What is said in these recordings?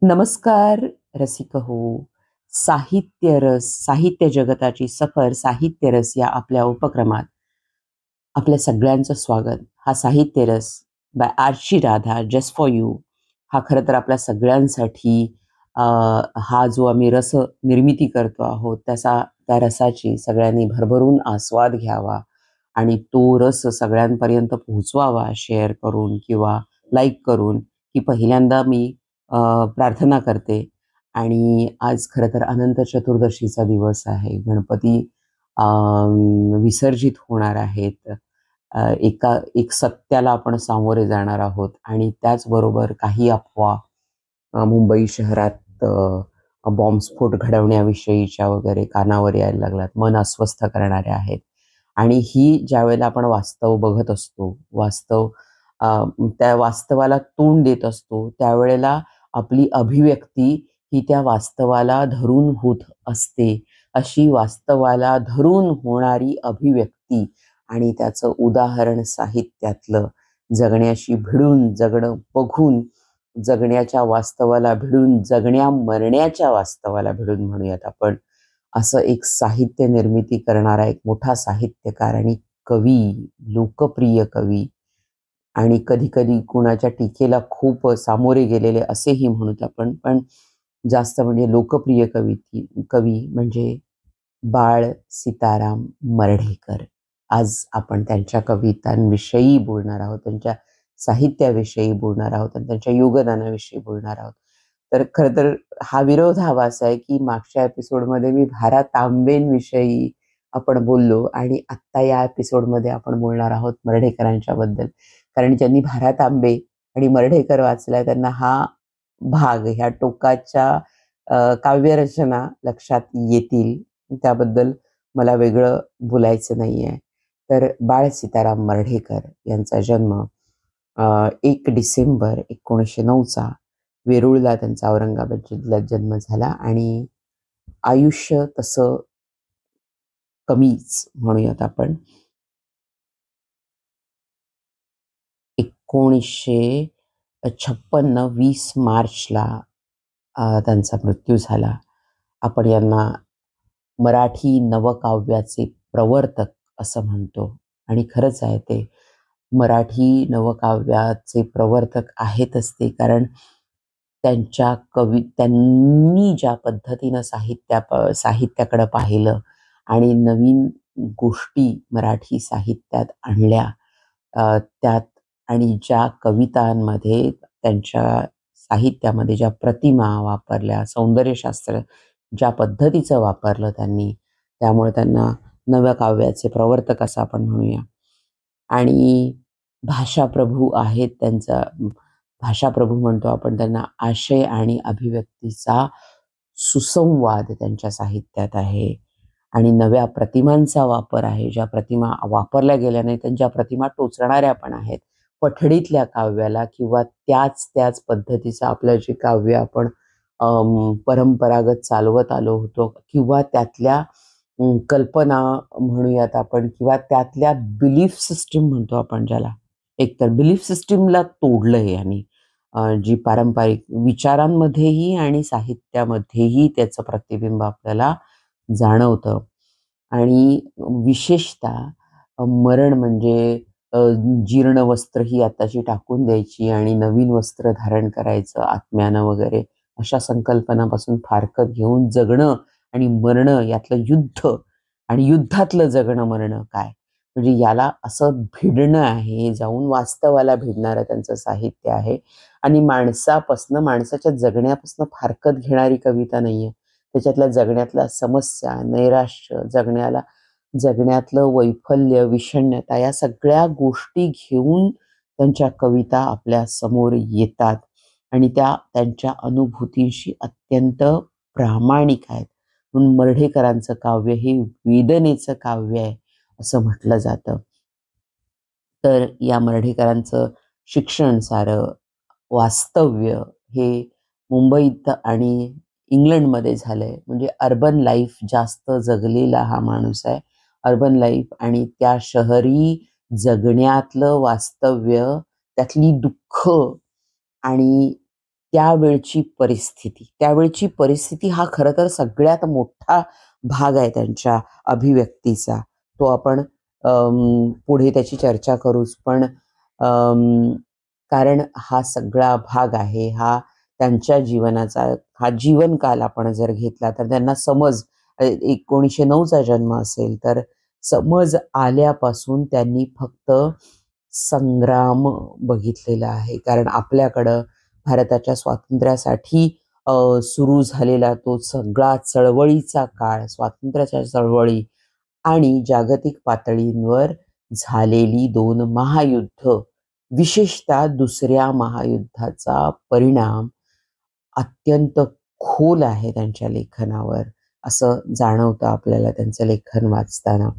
नमस्कार रसिक हो. साहित्य रस, साहित्य जगताची सफर, साहित्य रस या आपल्या उपक्रमात आपल्या सगळ्यांचं स्वागत. हा साहित्य रस by Aarshi Radha just for you हा खरं तर आपल्या सगळ्यांसाठी अ, हा जो आम्ही रस निर्मिती करतो आहोत त्या रसाची सगळ्यांनी भरभरून आस्वाद घ्यावा आणि तो रस सगळ्यांपर्यंत पोहोचवावा शेअर करून किंवा लाईक करून ही पहिल्यांदा मी प्रार्थना करते. आणि आज खरं तर अनंत चतुर्दशीचा दिवस आहे. गणपती विसर्जित होणार आहेत. एक सत्याला आपण सामोरे जाणार आहोत आणि त्याचबरोबर काही अफवा मुंबई शहरात बॉम्बस्फोट घडवण्याविषयीच्या वगैरे कानावर यायला लागल्यात, मन अस्वस्थ करणाऱ्या आहेत. आणि ही ज्यावेळेला आपण वास्तव बघत असतो, अ, त्या वास्तवाला तोंड देत असतो, त्यावेळेला आपली अभिव्यक्ती ही त्या वास्तवाला धरून होत असते. अशी वास्तवाला धरून होणारी अभिव्यक्ती आणि त्याचं उदाहरण साहित्यातलं जगण्याशी भिडून जगणं बघून जगण्याच्या वास्तवाला भिडून जगण्या मरण्याच्या वास्तवाला भिडून म्हणूयात आपण असं एक साहित्य निर्मिती करणारा एक मोठा साहित्यकार आणि कवी, लोकप्रिय कवी आणि कधी-कधी कुणाच्या टीकेला खूप सामोरे गेलेले असेही म्हणूत आपण. पण जास्त म्हणजे लोकप्रिय कवी म्हणजे बाळ सीताराम मर्ढेकर. आज आपण त्यांच्या कवितांविषयी बोलणार आहोत, त्यांच्या साहित्याविषयी बोलणार आहोत आणि त्यांच्या योगदानाविषयी बोलणार आहोत. तर खरं तर हा विरोधाभास आहे, की मागच्या एपिसोडमध्ये मी भा. तांबेंविषयी आपण बोललो आणि आत्ता या एपिसोडमध्ये आपण बोलणार आहोत मर्ढेकरांच्या बद्दल. कारण ज्यांनी भा. तांबे आणि मर्ढेकर वाचलाय त्यांना हा भाग, ह्या टोकाच्या काव्यरचना लक्षात येतील. त्याबद्दल मला वेगळं बोलायचं नाहीये. तर बाळ सीताराम मर्ढेकर यांचा जन्म 1 डिसेंबर 1909चा वेरूळला त्यांचा औरंगाबाद जिल्ह्यात जन्म झाला आणि आयुष्य तसं कमीच म्हणूयात आपण. 1956 20 मार्चला त्यांचा मृत्यू झाला. आपण यांना मराठी नवकाव्याचे प्रवर्तक असं म्हणतो आणि खरंच आहे ते. मराठी नवकाव्याचे प्रवर्तक आहेतच ते, कारण त्यांनी ज्या पद्धतीनं साहित्याकडं पाहिलं आणि नवीन गोष्टी मराठी साहित्यात आणल्या, त्यात आणि ज्या कवितांमध्ये त्यांच्या साहित्यामध्ये ज्या प्रतिमा वापरल्या, सौंदर्यशास्त्र ज्या पद्धतीचं वापरलं त्यांनी, त्यामुळे त्यांना नव्या काव्याचे प्रवर्तक असं आपण म्हणूया. आणि भाषाप्रभू आहेत. भाषाप्रभू म्हणतो आपण त्यांना. आशय आणि अभिव्यक्तीचा सुसंवाद त्यांच्या साहित्यात आहे आणि नव्या प्रतिमांचा वापर आहे. ज्या प्रतिमा वापरल्या गेल्या नाहीत आणि ज्या प्रतिमा टोचणाऱ्या पण आहेत. पठडीतल्या काव्याला किंवा त्याच पद्धतीचं आपलं जे काव्य आपण परंपरागत चालवत आलो होतो किंवा त्यातल्या कल्पना म्हणूयात आपण किंवा त्यातल्या बिलीफ सिस्टीम म्हणतो आपण ज्याला. एकतर बिलीफ सिस्टीमला तोडलंय यांनी. जी पारंपरिक विचारांमध्येही आणि साहित्यामध्येही त्याचं प्रतिबिंब आपल्याला जाणवतं. आणि विशेषतः मरण म्हणजे जीर्ण वस्त्र ही आत्ताची टाकून द्यायची आणि नवीन वस्त्र धारण करायचं आत्म्यानं वगैरे, अशा संकल्पनापासून फारकत घेऊन जगणं आणि मरणं यातलं युद्ध आणि युद्धातलं जगणं मरणं काय, म्हणजे याला असं भिडणं आहे, जाऊन वास्तवाला भिडणारं त्यांचं साहित्य आहे. आणि माणसाच्या जगण्यापासून फारकत घेणारी कविता नाहीये. त्याच्यातल्या जगण्यातल्या समस्या, नैराश्य, जगण्यातलं वैफल्य, विषण्णता या सगळ्या गोष्टी घेऊन त्यांच्या कविता आपल्या समोर येतात आणि त्या त्यांच्या अनुभूतींशी अत्यंत प्रामाणिक आहेत. म्हणून मर्ढेकरांचं काव्य हे वेदनेचं काव्य आहे असं म्हटलं जातं. तर या मर्ढेकरांचं शिक्षण सारं, वास्तव्य हे मुंबईत आणि इंग्लंडमध्ये झालंय. म्हणजे अर्बन लाईफ जास्त जगलेला हा माणूस आहे. अर्बन लाईफ आणि त्या शहरी जगण्यातलं वास्तव्य, त्यातली दुःख आणि त्यावेळची परिस्थिती हा खरं तर सगळ्यात मोठा भाग आहे त्यांच्या अभिव्यक्तीचा. तो आपण पुढे त्याची चर्चा करूच. पण कारण हा सगळा भाग आहे, हा त्यांच्या जीवनाचा हा जीवनकाल आपण जर घेतला तर त्यांना समज 1909चा जन्म असेल तर समज आल्यापासून त्यांनी फक्त संग्राम बघितलेला आहे. कारण आपल्याकडं भारताच्या स्वातंत्र्यासाठी सुरू झालेला तो सगळा चळवळीचा काळ, स्वातंत्र्याच्या चळवळी आणि जागतिक पातळींवर झालेली 2 महायुद्ध, विशेषतः दुसऱ्या महायुद्धाचा परिणाम अत्यंत खोल आहे त्यांच्या लेखनावर, असं जाणवतं आपल्याला त्यांचं लेखन वाचताना.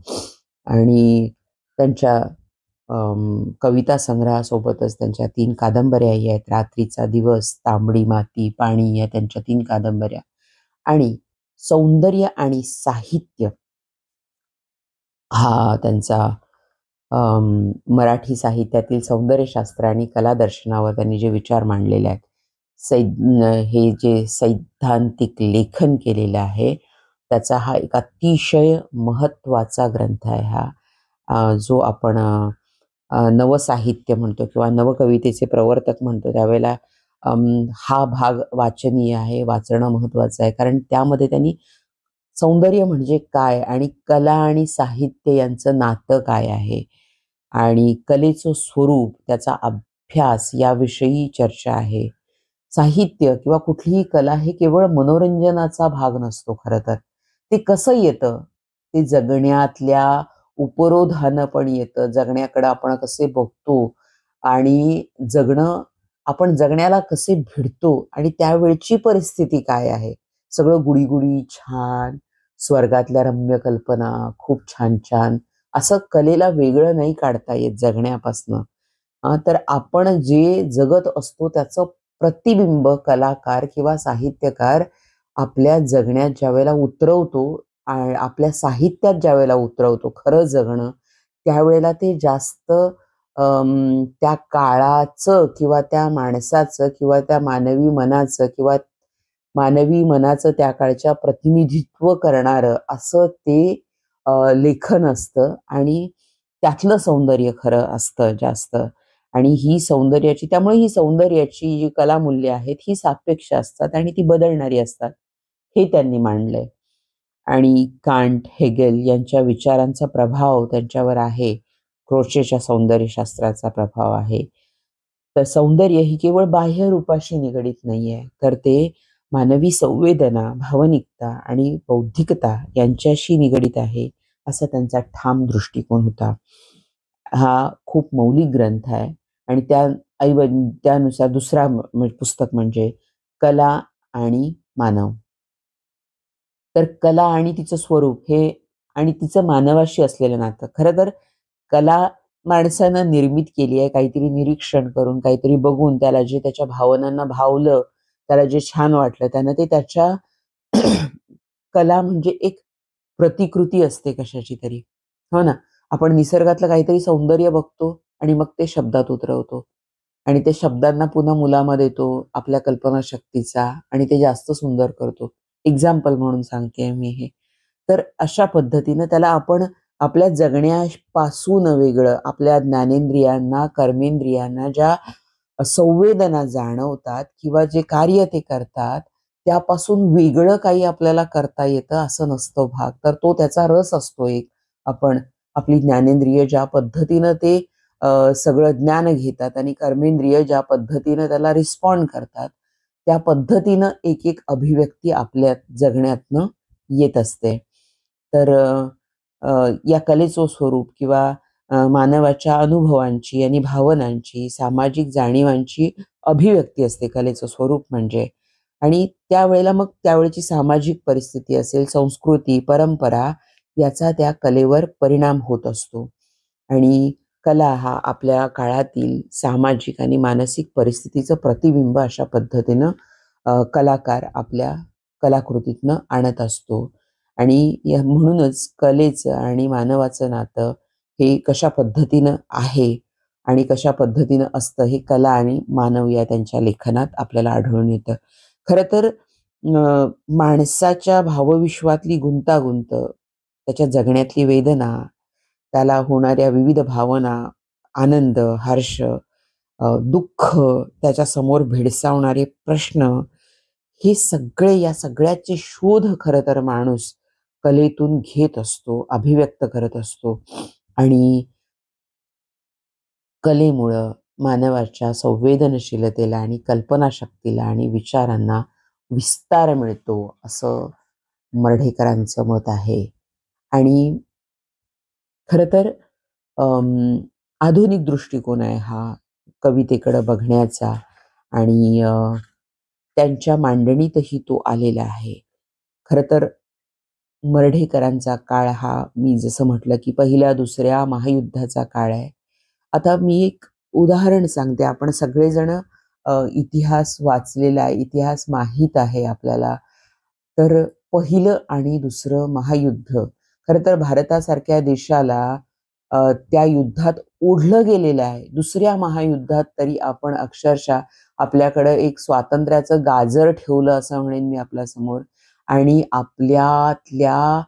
आणि त्यांच्या कविता संग्रहासोबतच त्यांच्या 3 कादंबऱ्याही आहेत. रात्रीचा दिवस, तांबडी माती, पाणी या त्यांच्या 3 कादंबऱ्या. आणि सौंदर्य आणि साहित्य हा त्यांचा मराठी साहित्यातील सौंदर्यशास्त्र आणि कलादर्शनावर त्यांनी जे विचार मांडलेले आहेत, हे जे सैद्धांतिक लेखन केलेलं आहे, त्याचा हा एक अतिशय महत्त्वाचा ग्रंथ आहे हा. जो आपण नवसाहित्य म्हणतो किंवा नवकवितेचे प्रवर्तक म्हणतो, त्यावेळेला हा भाग वाचनीय आहे, वाचणं महत्त्वाचं आहे. कारण त्यामध्ये त्यांनी सौंदर्य म्हणजे काय आणि कला आणि साहित्य यांचं नातं काय आहे आणि कलेचं स्वरूप, त्याचा अभ्यास याविषयी चर्चा आहे. साहित्य किंवा कुठलीही कला हे केवळ मनोरंजनाचा भाग नसतो खरं तर. ते कसं येतं? ते जगण्यातल्या उपरोधानं पण येतं. जगण्याकडं आपण कसे बघतो आणि आपण जगण्याला कसे भिडतो आणि त्यावेळची परिस्थिती काय आहे? सगळं गुडी छान, स्वर्गातल्या रम्य कल्पना, खूप छान असं कलेला वेगळं नाही काढता येत जगण्यापासनं. तर आपण जे जगत असतो त्याचं प्रतिबिंब कलाकार किंवा साहित्यकार आपल्या जगण्यात ज्यावेळेला उतरवतो, आपल्या साहित्यात ज्यावेळेला उतरवतो खरं जगणं, त्यावेळेला ते जास्त त्या काळाचं किंवा त्या माणसाचं किंवा त्या मानवी मनाचं त्या काळच्या प्रतिनिधित्व करणारं असं ते लेखन असतं आणि त्यातलं सौंदर्य खरं असतं जास्त. आणि त्यामुळे ही सौंदर्याची जी कलामूल्य आहेत ही सापेक्ष असतात आणि ती बदलणारी असतात, हे त्यांनी मांडलंय. आणि कांट, हेगेल यांच्या विचारांचा प्रभाव त्यांच्यावर आहे. क्रोशेच्या सौंदर्यशास्त्राचा प्रभाव आहे. तर सौंदर्य ही केवळ बाह्य रूपाशी निगडीत नाहीये, तर ते मानवी संवेदना, भावनिकता आणि बौद्धिकता यांच्याशी निगडीत आहे, असा त्यांचा ठाम दृष्टिकोन होता. हा खूप मौलिक ग्रंथ आहे आणि त्यानुसार दुसरा पुस्तक म्हणजे कला आणि मानव. तर कला आणि तिचं स्वरूप हे आणि तिचं मानवाशी असलेलं नातं. खरं तर कला माणसानं निर्मित केली आहे काहीतरी निरीक्षण करून, काहीतरी बघून, त्याला जे त्याच्या भावनांना भावलं, त्याला जे छान वाटलं त्यानं ते त्याच्या कला म्हणजे एक प्रतिकृती असते कशाची तरी, हो ना. आपण निसर्गातलं काहीतरी सौंदर्य बघतो आणि मग ते शब्दात उतरवतो आणि ते शब्दांना पुन्हा मुलामा देतो आपल्या कल्पनाशक्तीचा आणि ते जास्त सुंदर करतो. एक्झाम्पल म्हणून सांगते मी हे. तर अशा पद्धतीनं त्याला आपण आपल्या जगण्यापासून वेगळं, आपल्या ज्ञानेंद्रियांना, कर्मेंद्रियांना ज्या संवेदना जाणवतात किंवा जे कार्य ते करतात त्यापासून वेगळं काही आपल्याला करता येतं असं नसतो भाग. तर तो त्याचा रस असतो एक. आपली ज्ञानेंद्रिय ज्या पद्धतीनं ते सगळं ज्ञान घेतात आणि कर्मेंद्रिय ज्या पद्धतीनं त्याला रिस्पॉन्ड करतात, त्या पद्धतीनं एक अभिव्यक्ती आपल्या जगण्यातनं येत असते. तर या कलेचं स्वरूप किंवा मानवाच्या अनुभवांची आणि भावनांची, सामाजिक जाणीवांची अभिव्यक्ती असते कलेचं स्वरूप म्हणजे. आणि त्यावेळेला मग त्यावेळची सामाजिक परिस्थिती असेल, संस्कृती, परंपरा याचा त्या कलेवर परिणाम होत असतो. आणि कला हा आपल्या काळातील सामाजिक आणि मानसिक परिस्थितीचं प्रतिबिंब अशा पद्धतीनं कलाकार आपल्या कलाकृतीतनं आणत असतो. आणि म्हणूनच कलेचं आणि मानवाचं नातं हे कशा पद्धतीनं आहे आणि कशा पद्धतीनं असतं हे कला आणि मानव या त्यांच्या लेखनात आपल्याला आढळून येतं. खरं तर माणसाच्या भावविश्वातली गुंतागुंत, त्याच्या जगण्यातली वेदना, त्याला होणाऱ्या विविध भावना, आनंद, हर्ष, दुःख, त्याच्यासमोर भेडसावणारे प्रश्न, हे सगळे या सगळ्याचे शोध खरं तर माणूस कलेतून घेत असतो, अभिव्यक्त करत असतो आणि कलेमुळं मानवाच्या संवेदनशीलतेला आणि कल्पनाशक्तीला आणि विचारांना विस्तार मिळतो, असं मर्ढेकरांचं मत आहे. आणि खरं तर आधुनिक दृष्टिकोन आहे हा कवितेकडे बघण्याचा आणि त्यांच्या मांडणीतही तो आलेला आहे. खरं तर मर्ढेकरांचा काळ हा मी जसं म्हटलं की पहिल्या दुसऱ्या महायुद्धाचा काळ आहे. आता मी एक उदाहरण सांगते. आपण सगळेजण इतिहास वाचलेला आहे, इतिहास माहीत आहे आपल्याला. तर पहिलं आणि दुसरं महायुद्ध खरं तर भारतासारख्या देशाला त्या युद्धात ओढलं गेलेलं आहे. दुसऱ्या महायुद्धात तरी आपण अक्षरशः आपल्याकडं एक स्वातंत्र्याचं गाजर ठेवलं असं म्हणेन मी आपल्यासमोर आणि आपल्यातल्या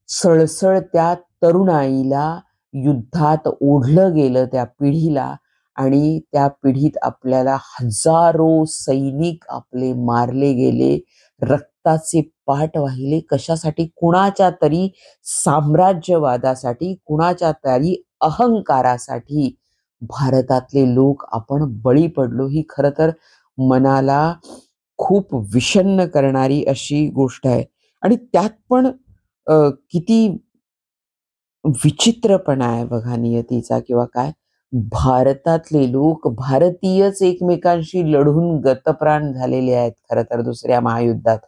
सळसळत्या तरुणाईला युद्धात ओढलं गेलं त्या पिढीला आणि त्या पिढीत आपल्याला हजारो सैनिक आपले मारले गेले, रक्ताचे पाट वाहिले. कशासाठी? कुणाच्या तरी साम्राज्यवादासाठी, कुणाच्या तरी अहंकारासाठी भारतातले लोक आपण बळी पडलो. ही खरं तर मनाला खूप विषण्ण करणारी अशी गोष्ट आहे आणि त्यात पण किती विचित्रपणा आहे बघा नियतीचा किंवा काय. भारतातले लोक भारतीयच एकमेकांशी लढून गतप्राण झालेले आहेत खरं तर दुसऱ्या महायुद्धात.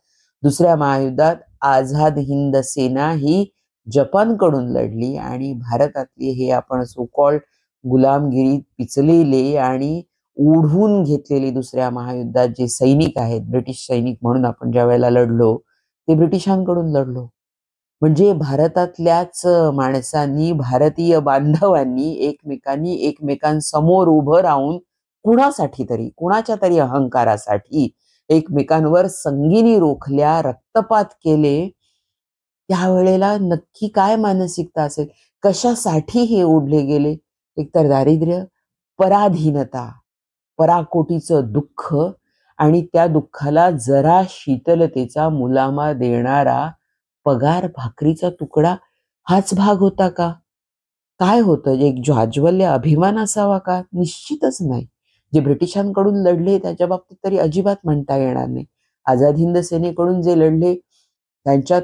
दुसऱ्या महायुद्धात आझाद हिंद सेना ही जपानकडून लढली आणि भारतातले हे आपण सो कॉल्ड गुलामगिरीत पिचलेले आणि ओढवून घेतलेले दुसऱ्या महायुद्धात जे सैनिक आहेत, ब्रिटिश सैनिक म्हणून आपण ज्या वेळेला लढलो, ते ब्रिटिशांकडून लढलो. म्हणजे भारतातल्याच माणसांनी, भारतीय बांधवांनी एकमेकांनी एकमेकांसमोर उभं राहून कुणासाठी तरी, कुणाच्या तरी अहंकारासाठी एकमेकांवर संगिनी रोखल्या, रक्तपात केले. त्यावेळेला नक्की काय मानसिकता असेल? कशासाठी हे ओढले गेले? एकतर दारिद्र्य, पराधीनता, पराकोटीचं दुःख आणि त्या दुःखाला जरा शीतलतेचा मुलामा देणारा पगार भाकरीचा तुकडा, हाच भाग होता का? काय होतं? एक ज्वाज्वल्य अभिमान असावा का? निश्चितच नाही. जे ब्रिटिशांकडून लढले त्याच्या बाबतीत तरी अजिबात म्हणता येणार नाही. आझाद हिंद सेनेकडून जे लढले त्यांच्यात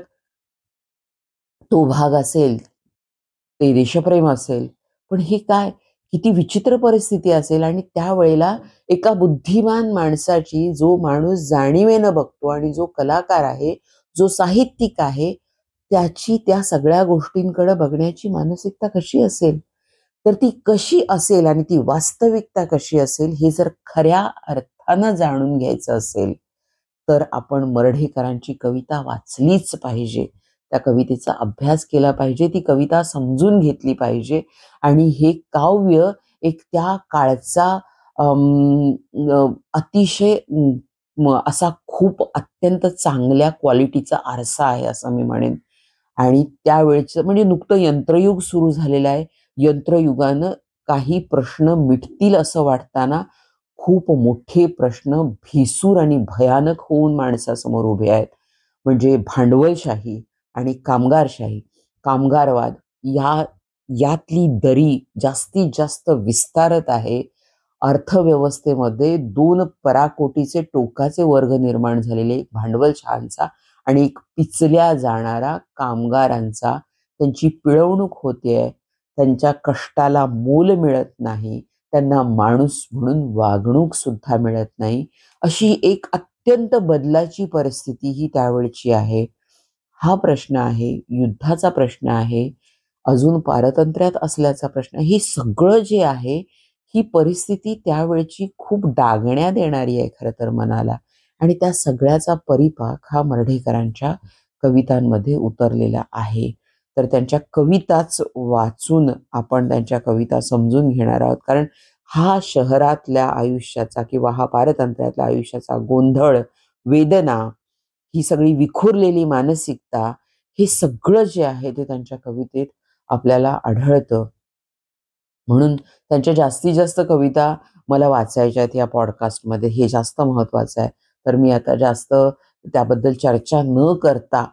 तो भाग असेल, ते देशप्रेम असेल. पण हे काय? किती विचित्र परिस्थिती असेल आणि त्यावेळेला एका बुद्धिमान माणसाची, जो माणूस जाणीवेनं बघतो आणि जो कलाकार आहे, जो साहित्यिक आहे, त्याची त्या सगळ्या गोष्टींकडे बघण्याची मानसिकता कशी असेल? तर ती कशी असेल आणि ती वास्तविकता कशी असेल हे जर खऱ्या अर्थानं जाणून घ्यायचं असेल, तर आपण मर्ढेकरांची कविता वाचलीच पाहिजे. त्या कवितेचा अभ्यास केला पाहिजे, ती कविता समजून घेतली पाहिजे आणि हे काव्य एक त्या काळचा अतिशय असा खूप अत्यंत चांगल्या क्वालिटीचा आरसा आहे असं मी म्हणेन. आणि त्यावेळेचं म्हणजे नुकतं यंत्रयुग सुरू झालेलं आहे. यंत्रयुगानं काही प्रश्न मिटतील असं वाटताना खूप मोठे प्रश्न भेसूर आणि भयानक होऊन माणसासमोर उभे आहेत. म्हणजे भांडवलशाही आणि कामगारशाही, कामगारवाद या यातली दरी जास्तीत जास्त विस्तारत आहे. अर्थव्यवस्थेमध्ये दोन पराकोटीचे टोकाचे वर्ग निर्माण झालेले, एक भांडवलशाहांचा आणि एक पिचल्या जाणारा कामगारांचा. त्यांची पिळवणूक होतेय, त्यांच्या कष्टाला मोल मिळत नाही, त्यांना माणूस म्हणून वागणूक सुद्धा मिळत नाही. अशी एक अत्यंत बदलाची परिस्थिती ही त्यावेळची आहे. हा प्रश्न आहे, युद्धाचा प्रश्न आहे, अजून पारतंत्र्यात असल्याचा प्रश्न. हे सगळं जे आहे, ही परिस्थिती त्यावेळची खूप डागण्यात येणारी आहे खरं तर मनाला आणि त्या सगळ्याचा परिपाक हा मर्ढेकरांच्या कवितांमध्ये उतरलेला आहे. तर त्यांच्या कविताच वाचून आपण त्यांच्या कविता समजून घेणार आहोत. कारण हा शहरातल्या आयुष्याचा किंवा हा पारतंत्र्यातल्या आयुष्याचा गोंधळ, वेदना, ही सगळी विखुरलेली मानसिकता, हे सगळं जे आहे ते त्यांच्या कवितेत आपल्याला आढळतं. म्हणून त्यांच्या जास्तीत जास्त कविता मला वाचायच्या आहेत या पॉडकास्टमध्ये, हे जास्त महत्त्वाचं आहे. तर मी आता जास्त त्याबद्दल चर्चा न करता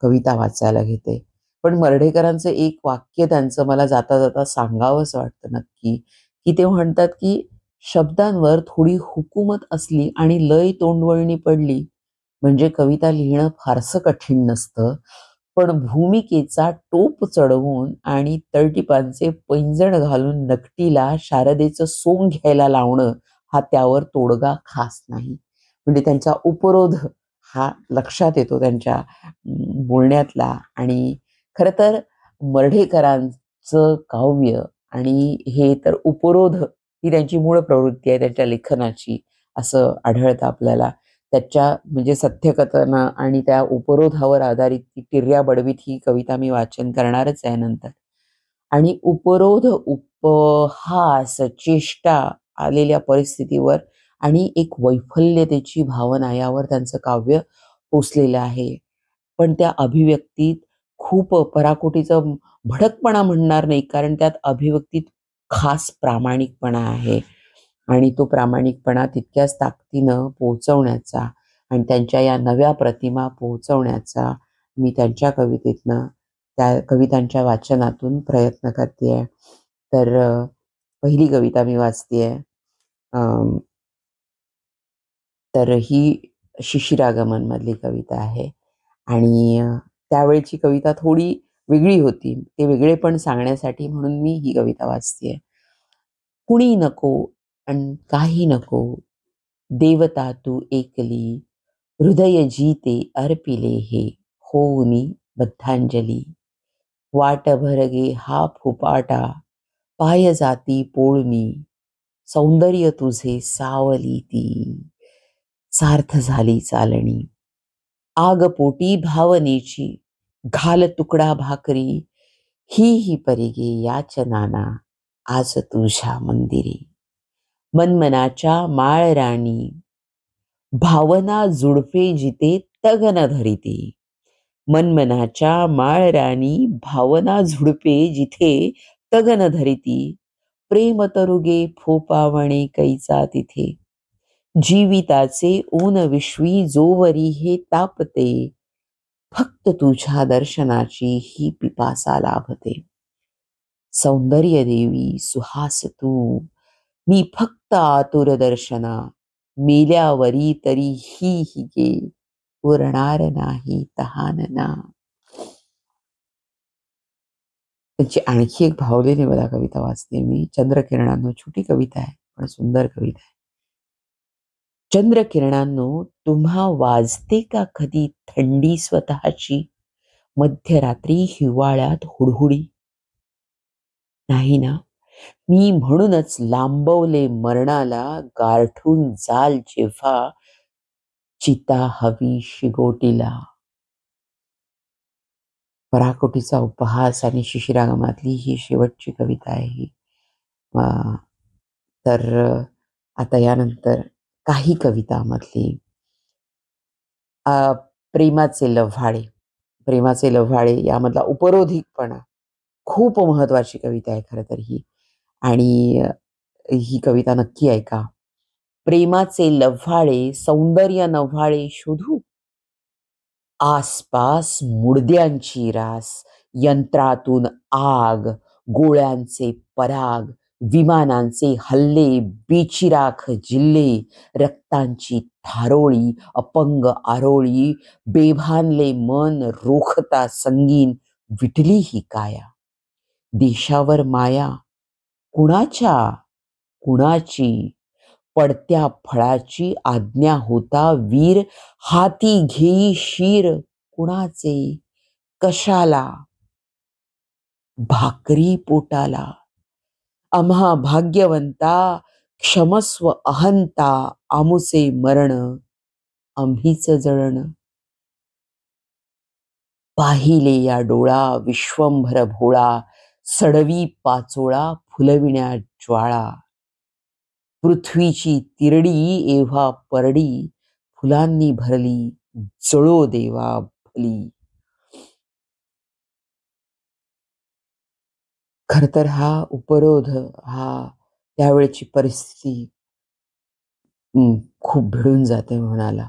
कविता वाचायला घेते. पण मर्ढेकरांचं एक वाक्य त्यांचं मला जाता जाता सांगावंसं वाटतं नक्की, की ते म्हणतात की शब्दांवर थोडी हुकूमत असली आणि लय तोंडवळणी पडली म्हणजे कविता लिहिणं फारसं कठीण नसतं. पण भूमिकेचा टोप चढवून आणि तळटीपांचे पैंजण घालून नकटीला शारदेचं सोंग घ्यायला लावणं हा त्यावर तोडगा खास नाही. म्हणजे त्यांचा उपरोध हा लक्षात येतो त्यांच्या बोलण्यातला. आणि खरं तर मर्ढेकरांचं काव्य आणि हे तर उपरोध ही त्यांची मूळ प्रवृत्ती आहे त्यांच्या लेखनाची, असं आढळतं आपल्याला. त्याच्या म्हणजे सत्यकथना आणि त्या उपरोधावर आधारित ती टिर्या बडवीत ही कविता मी वाचन करणारच आहे नंतर. आणि उपरोध, उपहास, चेष्टा आलेल्या परिस्थितीवर आणि एक वैफल्यतेची भावना यावर त्यांचं काव्य पोसलेलं आहे. पण त्या अभिव्यक्तीत खूप पराकोटीचा भडकपणा म्हणणार नाही, कारण त्यात अभिव्यक्तीत खास प्रामाणिकपणा आहे. आणि तो प्रामाणिकपणा तितक्याच ताकदीनं पोहोचवण्याचा आणि त्यांच्या या नव्या प्रतिमा पोहोचवण्याचा मी त्यांच्या कवितेतनं, त्या कवितांच्या वाचनातून प्रयत्न करते आहे. तर पहिली कविता मी वाचते आहे. तर ही शिशिरागमनमधली कविता आहे. आणि त्यावेळची कविता थोडी वेगळी होती. ते वेगळेपण सांगण्यासाठी म्हणून मी ही कविता वाचते. कुणी नको अन काही नको, देवता तू एकली, हृदय जीते अर्पिले हे, होऊनी बद्धांजली. वाट भरगे हा फुपाटा, पाय जाती पोळणी, सौंदर्य तुझे सावली ती, सार्थ झाली चालणी. आग पोटी भावनेची, घाल तुकडा भाकरी, ही परिगे याचनाना, आज तुझ्या मंदिरी. मनमनाच्या माळराणी, भावना जुडपे जिते तगन धरिते. मनमनाच्या माळराणी, भावना झुडपे जिथे तगन धरिती. प्रेम तरुगे फोपावणे कैचा तिथे, जीविताचे ऊन विश्वी जोवरी हे तापते. फक्त तुझ्या दर्शनाची ही पिपासा लाभते. सौंदर्य देवी सुहास तू, मी फक्त आतुर दर्शना, मेल्यावरी तरी ही हिगे, उरणार नाही तहानना. त्याची आणखी एक भावलेली मला कविता वाचते मी. चंद्रकिरणांनो, छोटी कविता आहे पण सुंदर कविता आहे. चंद्रकिरणांनो, तुम्हा वाजते का कधी थंडी स्वतःची, मध्यरात्री हिवाळ्यात हुडहुडी? नाही ना. मी म्हणूनच लांबवले मरणाला, गारठून जाल जेव्हा चिता हवी शिगोटीला. पराकोटीचा उपहास आणि शिशिरागमातली ही शेवटची कविता आहे ही. तर आता यानंतर काही कवितामधली प्रेमाचे लव्हाळे. प्रेमाचे लव्हाळे यामधला उपरोधिकपणा खूप महत्वाची कविता आहे खरं तर ही. आणि ही कविता नक्की ऐका. प्रेमाचे लव्हाळे, सौंदर्य नव्हाळे शोधू, आसपास मुडद्यांची रास, यंत्रातून आग, गोळ्यांचे पराग, विमानांचे हल्ले, बेचिराख जिल्हे, रक्तांची थारोळी, अपंग आरोळी, बेभानले मन रोखता संगीन, विटली ही काया. देशावर माया कुणाच्या, कुणाची, पडत्या फळाची आज्ञा होता वीर, हाती घेई शीर कुणाचे, कशाला, भाकरी पोटाला. आम्हा भाग्यवंता, क्षमस्व अहंता, आमुचे मरण, आम्हीच जळण. पाहिले या डोळा विश्वंभर भोळा, सडवी पाचोळा फुलविण्या ज्वाळा. पृथ्वीची तिरडी एव्हा परडी, फुलांनी भरली जळो देवा भली. खर तर हा उपरोध, हा त्यावेळची परिस्थिती खूप भिडून जाते म्हणाला.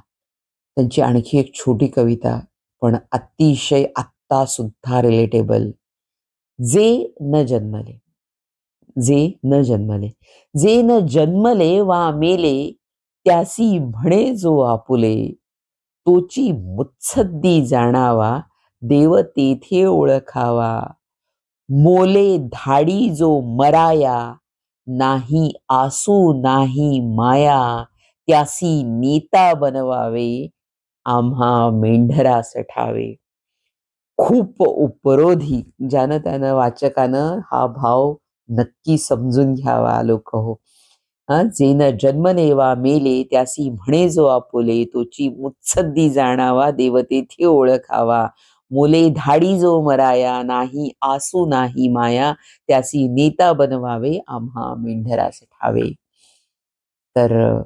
त्यांची आणखी एक छोटी कविता, पण अतिशय आत्ता सुद्धा रिलेटेबल. जे न जन्मले, जे न जन्मले, जे न जन्मले वा मेले, त्यासी म्हणे जो आपुले, तोची मुत्सद्दी जाणावा, देव तेथे ओळखावा. मोले धाडी जो मराया, नाही आसू नाही माया, त्यासी नेता बनवावे, आम्हा मेंढरास ठावे. खूप उपरोधी, ज्यानं त्यानं वाचकानं हा भाव नक्की समजून घ्यावा. लोक हो, जे न जन्मले वा मेले, त्यासी म्हणे जो आपुले, तोची मुत्सद्दी जाणावा, देव तेथे ओळखावा. मोले धाडी जो मराया, नाही आसू नाही माया, त्यासी नेता बनवावे, आम्हा मेंढरास ठावे. तर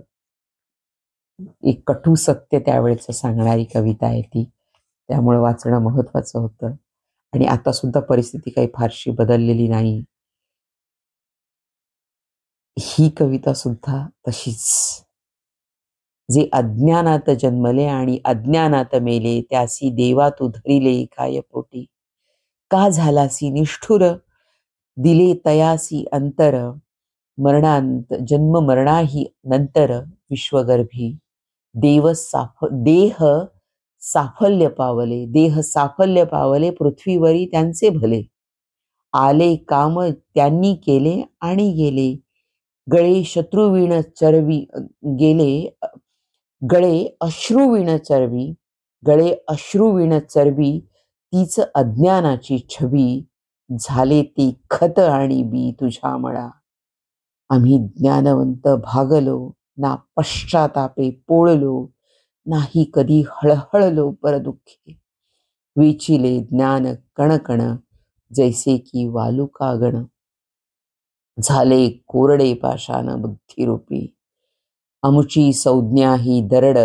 एक कटू सत्य त्यावेळेचं सांगणारी कविता आहे ती. त्यामुळे वाचणं महत्वाचं होतं. आणि आता सुद्धा परिस्थिती काही फारशी बदललेली नाही. ही कविता सुद्धा तशीच. जे अज्ञानात जन्मले आणि अज्ञानात मेले, त्यासी देवा तू धरिले काय पोटी. का झालासी निष्ठुर, दिले तयासी अंतर, मरणांत जन्म मरणाही नंतर, विश्वगर्भी. देह साफल्य पावले, देह साफल्य पावले, पृथ्वीवरी त्यांचे भले. आले काम त्यांनी केले आणि गेले, गळे शत्रुविण चरवी गेले, गळे अश्रुविण चरवी, गळे अश्रुविण चरवी, तीच अज्ञानाची छबी. झाले ते खत आणि बी तुझ्या मळा. आम्ही ज्ञानवंत भागलो, ना पश्चातापे पोळलो, नाही कधी हळहळलो परदुःखे. वेचिले ज्ञान कणकण, जैसे की वालुकागण. झाले कोरडे पाषाण बुद्धिरूपी, अमुची संज्ञा ही दरड,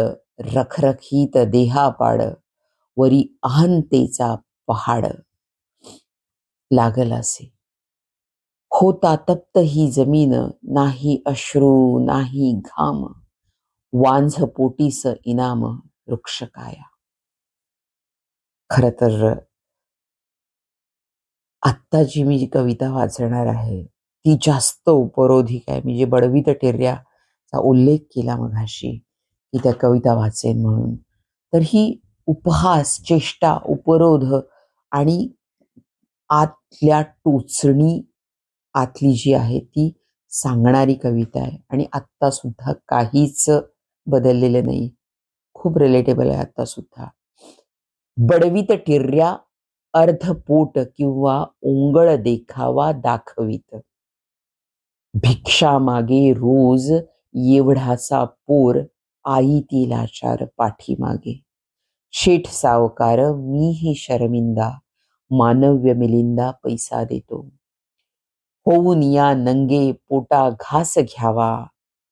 रखरखीत देहापाड, वरी अहंतेचा पहाड. लागल असे होता तप्त ही जमीन, नाही अश्रू नाही घाम, वांझ पोटीस इनाम वृक्ष काया. खर तर आत्ता जी मी कविता वाचणार आहे ती जास्त उपरोधिक आहे. मी जे बडवीत टेर्याचा उल्लेख केला मघाशी की त्या कविता वाचेन म्हणून, तर ही उपहास, चेष्टा, उपरोध आणि आतल्या टोचणी आतली जी आहे ती सांगणारी कविता आहे. आणि आत्ता सुद्धा काहीच बदललेलं नाही, खूप रिलेटेबल आहे आत्ता सुद्धा. बडवीत टिर्या अर्धपोट किंवा ओंगळ देखावा दाखवित, भिक्षा मागे रोज एवढासा पोर, आई ती लाचार पाठीमागे. शेठ सावकार मीही शर्मिंदा, मानव्य मिलिंदा पैसा देतो. होऊन या नंगे पोटा घास घ्यावा,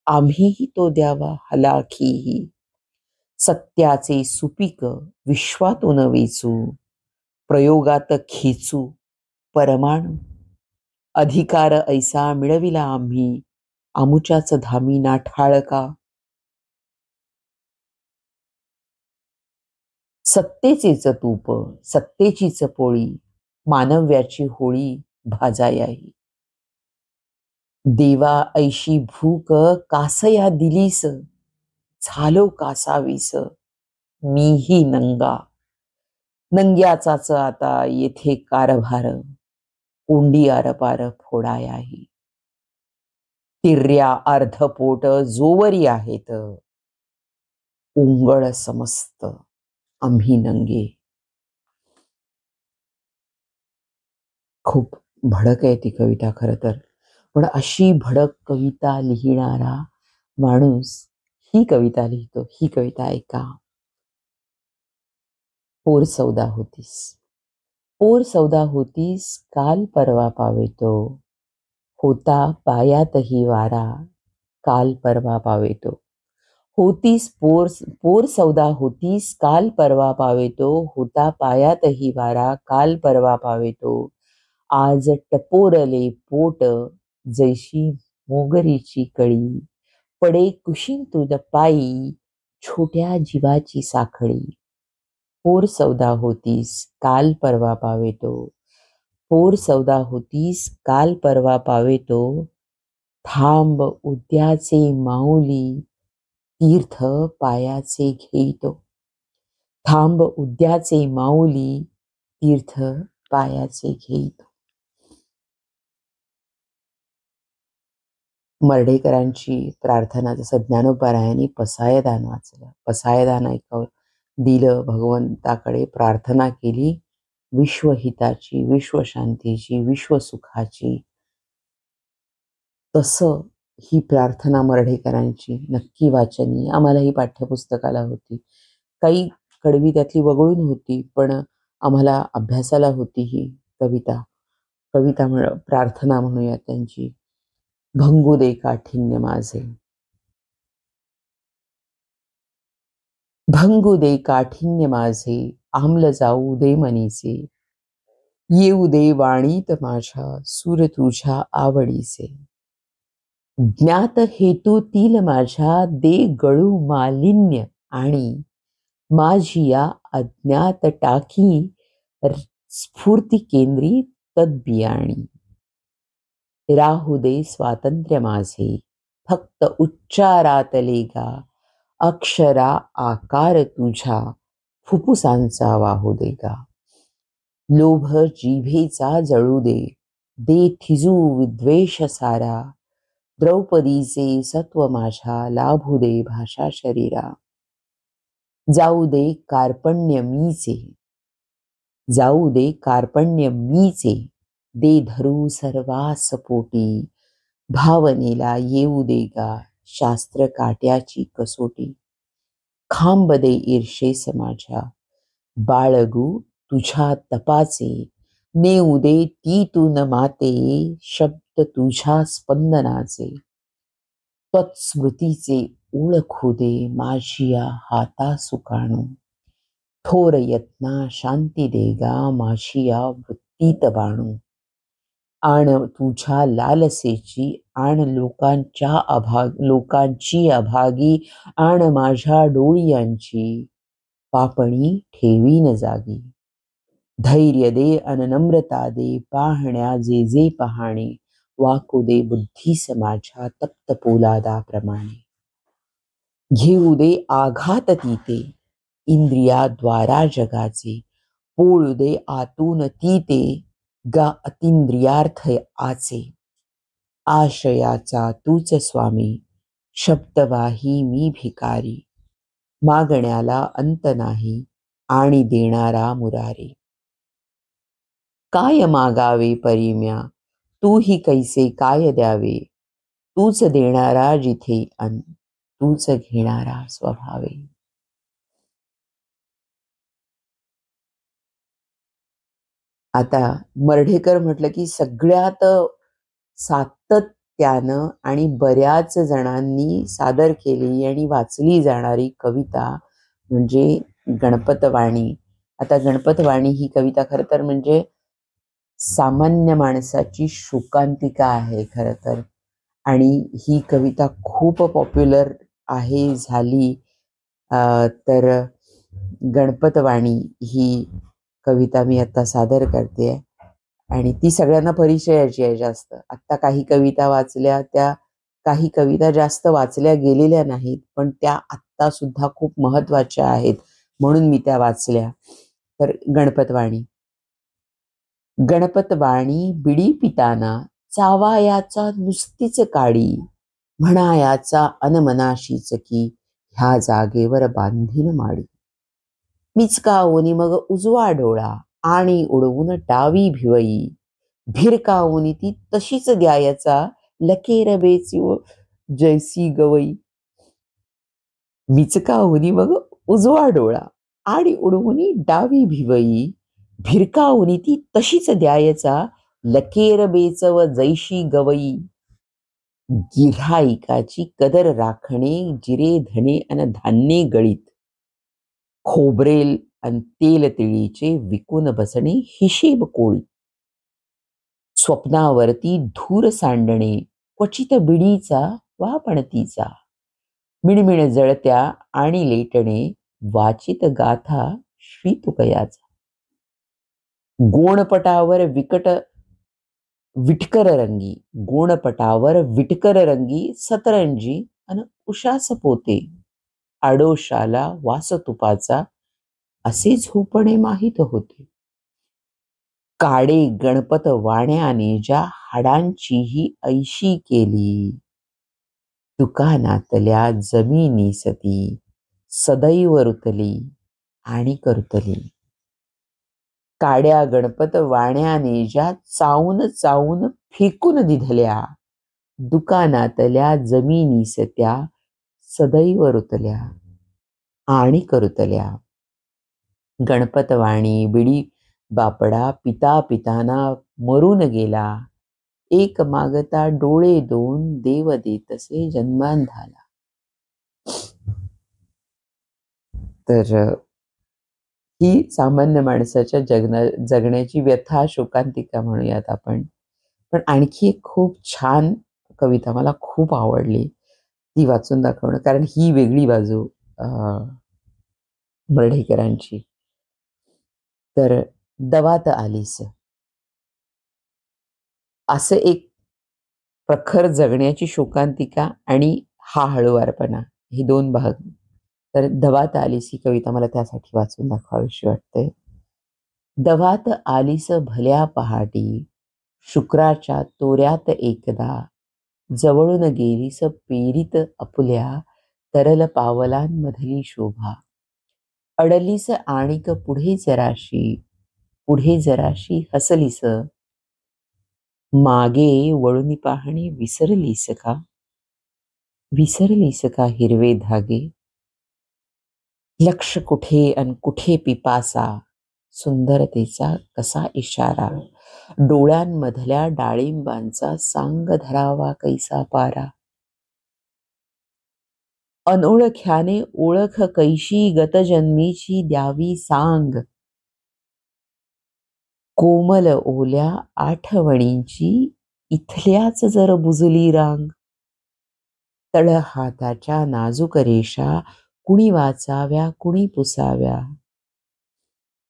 आम्हीही तो द्यावा हलाखीही. सत्याचे सुपीक विश्वातून वेचू, प्रयोगात खेचू परमाणू. अधिकार ऐसा मिळविला आम्ही, आमुच्याच धामी नाठाळ का. सत्तेचेच तूप सत्तेचीच पोळी, मानव्याची होळी भाजायाही. देवा ऐशी भूक कासया दिलीस, झालो कासावीस मीही नंगा. नंग्याचाच आता येथे कारभार, कोंडी आरपार फोडायाही. तिर्या अर्धपोट जोवरी आहेत, ओंगळ समस्त आम्ही नंगे. खूप भडक आहे ती कविता खरं तर, पण अशी भडक कविता लिहिणारा माणूस ही कविता लिहितो. ही कविता ऐका. पोर सौदा होतीस. पोर सौदा होतीस काल परवा पावेतो. होता पायातही वारा काल परवा पावेतो. होतीस पोर सौदा होतीस काल परवा पावेतो. होता पायातही वारा काल परवा पावेतो. आज टपोरले पोट जैशी मोगरीची कळी. पडे कुशिंतुद पायी छोट्या जीवाची साखळी. पोर सौदा होतीस काल परवा पावेतो. पोर सौदा होतीस काल परवा पावेतो. थांब उद्याचे माऊली तीर्थ पायाचे घेईतो. थांब उद्याचे माऊली तीर्थ पायाचे घेईतो. मर्ढेकरांची प्रार्थना, जसं ज्ञानोबारायांनी पसायदान वाचलं, पसायदान ऐकावं दिलं, भगवंताकडे प्रार्थना केली विश्वहिताची, विश्वशांतीची, विश्वसुखाची. तसं ही प्रार्थना मर्ढेकरांची नक्की वाचनीय. आम्हाला ही पाठ्यपुस्तकाला होती. काही कडवी त्यातली वगळून होती, पण आम्हाला अभ्यासाला होती ही कविता. प्रार्थना म्हणूया त्यांची. भंगू दे काठिन्य माझे. भंगू दे काठिन्य माझे. आम्ल जाऊ दे मनीचे. येऊ दे वाणीत माझ्या सूर तुझ्या आवडीचे. ज्ञात हेतूतील माझ्या दे गळू मालिन्य आणि माझी या अज्ञात टाकी स्फूर्ती केंद्री तद्बियाणी. राहू दे स्वातंत्र्य माझे फक्त उच्चारातले गा. अक्षरा आकार तुझ्या फुफ्फुसांचा वाहू दे गा. लोभ जिभेचा जळू दे. दे थिजू विद्वेष सारा. द्रौपदीचे सत्व माझ्या लाभू दे भाषा शरीरा. जाऊ दे कार्पण्य मीचे. जाऊ दे कार्पण्य मीचे. दे धरू सर्वास पोटी. भावनेला येऊ दे गा शास्त्र काट्याची कसोटी. खांब दे ईर्षेस माझ्या बाळगू तुझ्या तपाचे. नेऊ दे तीतून माते शब्द तुझ्या स्पंदनाचे. त्वत्स्मृतीचे ओळखू दे माझिया हाता सुकाणू. थोर यत्ना शांती दे गा माझिया वृत्तीत बाणू. आण तुझ्या लालसेची आण लोकांची अभागी. आण माझ्या डोळियांची पापणी ठेवीन जागी. धैर्य दे अन नम्रता दे पाहण्या जे जे पहाणे. वाकू दे बुद्धीस माझ्या तप्त पोलादाप्रमाणे. घेऊ दे आघात तिते इंद्रियाद्वारा जगाचे. पोळू दे आतून तिते गा अतिंद्रियार्थ आचे. आशयाचा तूच स्वामी शब्दवाही मी भिकारी. मागण्याला अंत नाही आणि देणारा मुरारी. काय मागावे परिम्या तूही कैसे काय द्यावे. तूच देणारा जिथे अन तूच घेणारा स्वभावे. आता मर्ढेकर म्हटलं की सगळ्यात सातत्यानं आणि बऱ्याच जणांनी सादर केलेली आणि वाचली जाणारी कविता म्हणजे गणपतवाणी. आता गणपतवाणी ही कविता खरं तर म्हणजे सामान्य माणसाची शोकांतिका आहे खरं तर. आणि ही कविता खूप पॉप्युलर आहे झाली. तर गणपतवाणी ही कविता मी आता सादर करते आणि ती सगळ्यांना परिचयाची आहे जास्त. आत्ता काही कविता वाचल्या, त्या काही कविता जास्त वाचल्या गेलेल्या नाहीत, पण त्या आत्ता सुद्धा खूप महत्वाच्या आहेत म्हणून मी त्या वाचल्या. तर गणपतवाणी. गणपतवाणी बिडी पिताना चावायाचा नुसतीच काडी. म्हणायाचा अनमनाशीच की ह्या जागेवर बांधीन माडी. मिचकावूनी मग उजवा डोळा आणि उडवून डावी भिवई. भिरकावूनी ती तशीच द्यायचा लकेर बेची जैसी गवई. मिचकावूनी मग उजवा डोळा आडी उडवुनी डावी भिवई, भिरकावुनी ती तशीच द्यायचा, लकेर बेचव जैशी गवई. गिऱ्हाईकाची कदर राखणे, जिरे धने अन धान्ये गळीत. खोबरेल अन तेल तिळीचे विकून बसणे हिशेब कोळी. स्वप्नावरती धूर सांडणे, क्वचित बिडीचा वा पणतीचा. मिणमिण जळत्या आणि लेटणे, वाचित गाथा श्री तुकयाचा. गोणपटावर विटकर रंगी, गोणपटावर विटकर रंगी सतरंजी अन उशास पोते. आडोशाला वास तुपाचा, असे झोपणे माहीत होते. काडे गणपत वाण्याने ज्या हाडांचीही ऐशी केली. दुकानातल्या जमिनीसती सदैव रुतली आणि करुतली. काड्या गणपत वाण्याने ज्या चावून चावून फेकून दिधल्या. दुकानातल्या जमिनीसत्या सदैव रुतल्या आणि करुतल्या. गणपतवाणी बिडी बापडा पिता पिताना मरून गेला. एक मागता डोळे दोन देव देतसे जन्मांधाला. तर ही सामान्य माणसाच्या जगण्याची व्यथा शोकांतिका म्हणूयात आपण. पण आणखी एक खूप छान कविता मला खूप आवडली, ती वाचून दाखवणं, कारण ही वेगळी बाजू मर्ढेकरांची. तर दवात आलीस, असं एक प्रखर जगण्याची शोकांतिका आणि हा हळुवारपणा, हे दोन भाग. तर दवात आलीस ही कविता मला त्यासाठी वाचून दाखवावीशी वाटते. दवात आलीस भल्या पहाटी, शुक्राच्या तोऱ्यात एकदा. जवळून गेलीस पेरीत आपुल्या, तरल पावलांमधली शोभा. अडलीस आणिक पुढे जराशी हसलीस. मागे वळून पाहणे विसरलीस का हिरवे धागे. लक्ष कुठे अन कुठे पिपासा, सुंदरतेचा कसा इशारा. डोळ्यांमधल्या डाळिंबांचा सांग धरावा कैसा पारा. अनोळख्याने ओळख कैशी गतजन्मीची द्यावी सांग. कोमल ओल्या आठवणींची इथल्याच जर बुजली रांग. तळ हाताच्या नाजूक रेषा कुणी वाचाव्या कुणी पुसाव्या.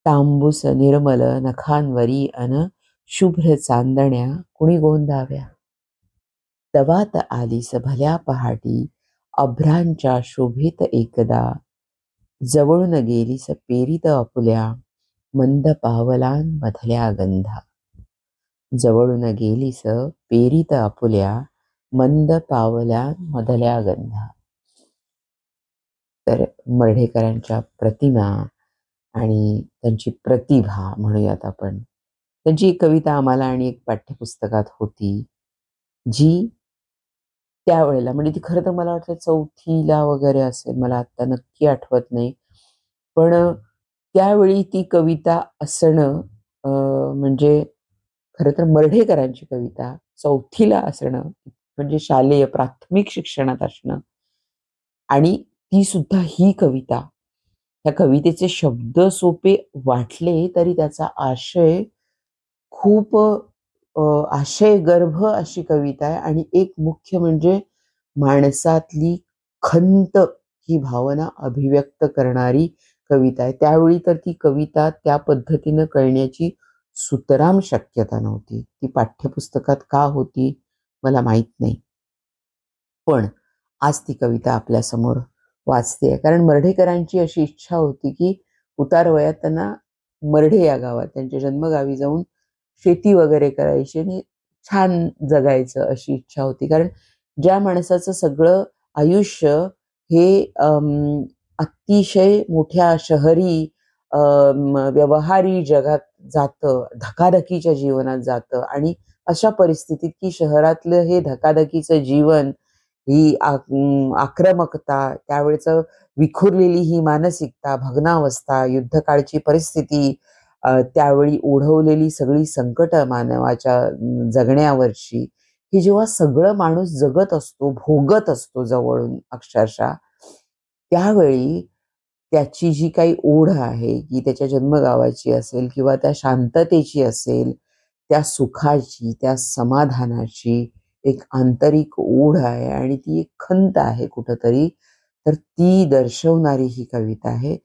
तांबूस निर्मल नखांवरी अन शुभ्र चांदण्या कुणी गोंदाव्या. दवात आलीस भल्या पहाटी, अभ्रांच्या शोभेत एकदा. जवळून गेलीस पेरीत आपुल्या, मंद पावलांमधल्या गंधा. जवळून गेलीस पेरीत आपुल्या, मंद पावलांमधल्या गंधा. तर मर्ढेकरांच्या प्रतिमा आणि त्यांची प्रतिभा म्हणूयात आपण. त्यांची एक कविता आम्हाला आणि एक पाठ्यपुस्तकात होती, जी त्यावेळेला, म्हणजे ती खरं तर मला वाटतं 4थीला वगैरे असेल, मला आता नक्की आठवत नाही. पण त्यावेळी ती कविता असणं म्हणजे खरं तर मर्ढेकरांची कविता 4थीला असणं म्हणजे शालेय प्राथमिक शिक्षणात असणं. आणि ती सुद्धा ही कविता, त्या कवितेचे शब्द सोपे वाटले तरी त्याचा आशय खूप आशयगर्भ अशी कविता आहे. आणि एक मुख्य म्हणजे माणसातली खंत ही भावना अभिव्यक्त करणारी कविता आहे. त्यावेळी तर ती कविता त्या पद्धतीनं कळण्याची सुतराम शक्यता नव्हती. ती पाठ्यपुस्तकात का होती मला माहीत नाही, पण आज ती कविता आपल्यासमोर वाचते. कारण मर्ढेकरांची अशी इच्छा होती की उतारवयात त्यांना मर्ढे या गावात, त्यांच्या जन्मगावी जाऊन शेती वगैरे करायची आणि छान जगायचं अशी इच्छा होती. कारण ज्या माणसाचं सगळं आयुष्य हे अतिशय मोठ्या शहरी व्यवहारी जगात जातं, धकाधकीच्या जीवनात जातं, आणि अशा परिस्थितीत की शहरातलं हे धकाधकीचं जीवन ही आक्रमकता, त्यावेळचं विखुरलेली ही मानसिकता, भग्नावस्था, युद्धकाळची परिस्थिती, त्यावेळी ओढवलेली सगळी संकटं मानवाच्या जगण्यावरची, ही जेव्हा सगळं माणूस जगत असतो, भोगत असतो जवळून अक्षरशः, त्यावेळी त्याची जी काही ओढ आहे, की त्याच्या जन्मगावाची असेल किंवा त्या शांततेची असेल, त्या सुखाची, त्या समाधानाची एक आंतरिक ओढ आहे आणि ती एक खंत आहे कुठंतरी. तर ती दर्शवणारी ही कविता आहे.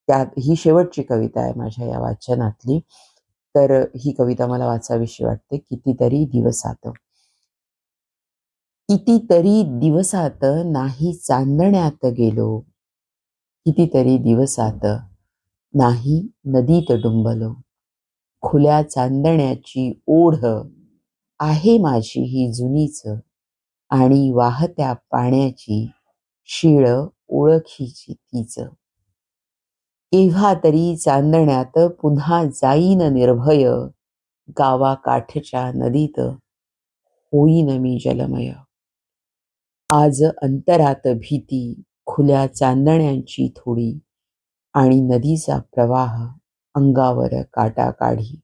त्यात ही शेवटची कविता आहे माझ्या या वाचनातली. तर ही कविता मला वाचावीशी वाटते. कितीतरी दिवसात. कितीतरी दिवसात नाही चांदण्यात गेलो, कितीतरी दिवसात नाही नदीत डुंबलो, खुल्या चांदण्याची ओढ आहे माझी ही जुनीच, आणि वाहत्या पाण्याची शीळ ओळखीची तीच. केव्हा तरी चांदण्यात पुन्हा जाईन निर्भय, गावाकाठच्या नदीत होईन मी जलमय. आज अंतरात भीती, खुल्या चांदण्यांची थोडी, आणि नदीचा प्रवाह अंगावर काटा काढी.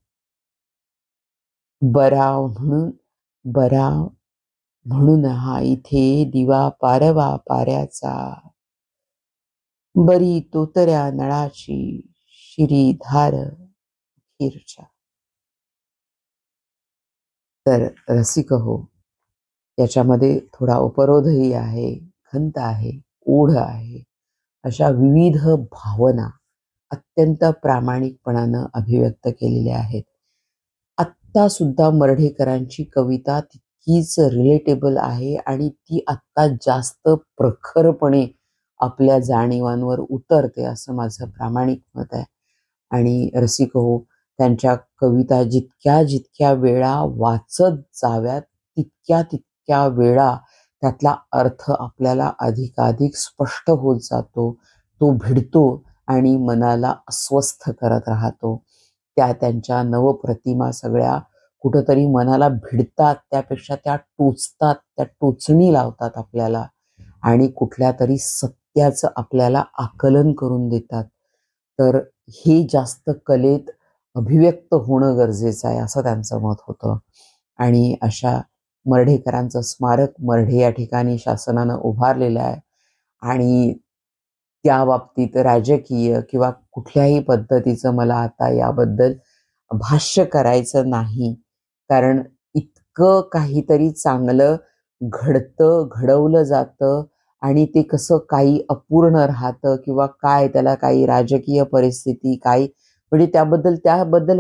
बराव म्हणून हा इथे दिवा पारवा पाऱ्याचा, बरी तोतऱ्या नळाची शिरी धार खीरच्या. तर रसिक हो, याच्यामध्ये थोडा उपरोधही आहे, खंत आहे, ओढ आहे, अशा विविध भावना अत्यंत प्रामाणिकपणानं अभिव्यक्त केलेल्या आहेत. आत्ता सुद्धा मर्ढेकरांची कविता तितकीच रिलेटेबल आहे आणि ती आत्ता जास्त प्रखरपणे आपल्या जाणीवांवर उतरते, असं माझं प्रामाणिक मत आहे. आणि रसिक हो, त्यांच्या कविता जितक्या जितक्या वेळा वाचत जाव्यात, तितक्या तितक्या वेळा त्यातला अर्थ आपल्याला अधिकाधिक स्पष्ट होत जातो, तो भिडतो आणि मनाला अस्वस्थ करत राहतो. त्या त्यांच्या नवप्रतिमा सगळ्या कुठंतरी मनाला भिडतात, त्यापेक्षा त्या टोचतात, त्या टोचणी लावतात आपल्याला आणि कुठल्या तरी सत्याचं आपल्याला आकलन करून देतात. तर हे जास्त कलेत अभिव्यक्त होणं गरजेचं आहे, असं त्यांचं मत होतं. आणि अशा मर्ढेकरांचं स्मारक मर्ढे या ठिकाणी शासनानं उभारलेलं आहे. आणि त्या बाबतीत राजकीय किंवा कुठल्याही पद्धतीचं मला आता याबद्दल भाष्य करायचं नाही. कारण इतकं काहीतरी चांगलं घडतं, घडवलं जातं आणि ते कसं काही अपूर्ण राहतं किंवा काय त्याला काही राजकीय परिस्थिती काही म्हणजे त्याबद्दल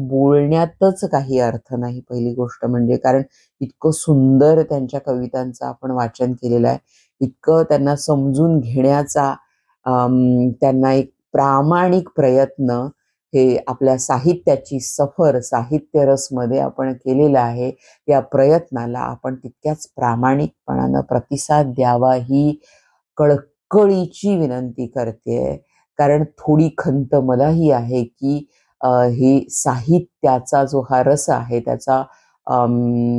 बोलण्यातच काही अर्थ नाही, पहिली गोष्ट म्हणजे. कारण इतकं सुंदर त्यांच्या कवितांचं आपण वाचन केलेलं आहे, इतकं त्यांना समजून घेण्याचा त्यांना एक प्रामाणिक प्रयत्न हे आपल्या साहित्याची सफर साहित्य रसमध्ये आपण केलेला आहे. या प्रयत्नाला आपण तितक्याच प्रामाणिकपणानं प्रतिसाद द्यावा ही कळकळीची विनंती करते. कारण थोडी खंत मलाही आहे की हे साहित्याचा जो हा रस आहे त्याचा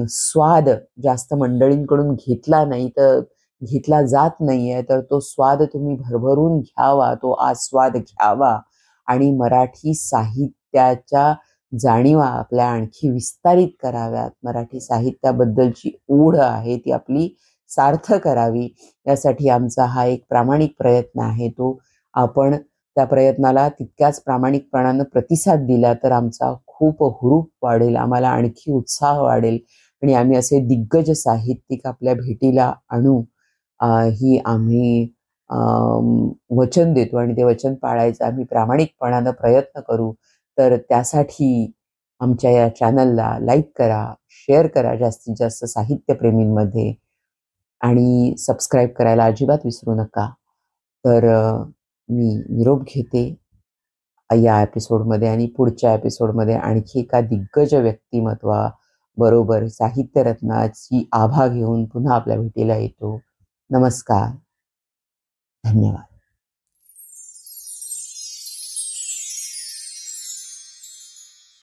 स्वाद जास्त मंडळींकडून घेतला जात नाहीये. तर तो स्वाद तुम्ही भरभरून घ्यावा, तो आस्वाद घ्यावा आणि मराठी साहित्याच्या जाणीवा आपल्या आणखी विस्तारित कराव्यात. मराठी साहित्याबद्दलची ओढ आहे ती आपली सार्थ करावी, यासाठी आमचा हा एक प्रामाणिक प्रयत्न आहे. तो आपण त्या प्रयत्नाला तितक्याच प्रामाणिकपणानं प्रतिसाद दिला तर आमचा खूप हुरूप वाढेल, आम्हाला आणखी उत्साह वाढेल आणि आम्ही असे दिग्गज साहित्यिक आपल्या भेटीला आणू, ही आम्ही वचन देतो आणि ते वचन पाळायचं आम्ही प्रामाणिकपणानं प्रयत्न करू. तर त्यासाठी आमच्या या चॅनलला लाईक करा, शेअर करा जास्तीत जास्त साहित्यप्रेमींमध्ये आणि सबस्क्राईब करायला अजिबात विसरू नका. तर मी निरोप घेते या एपिसोडमध्ये आणि पुढच्या एपिसोडमध्ये आणखी एका दिग्गज व्यक्तिमत्वाबरोबर साहित्यरत्नाची आभा घेऊन पुन्हा आपल्या भेटीला येतो. नमस्कार. धन्यवाद.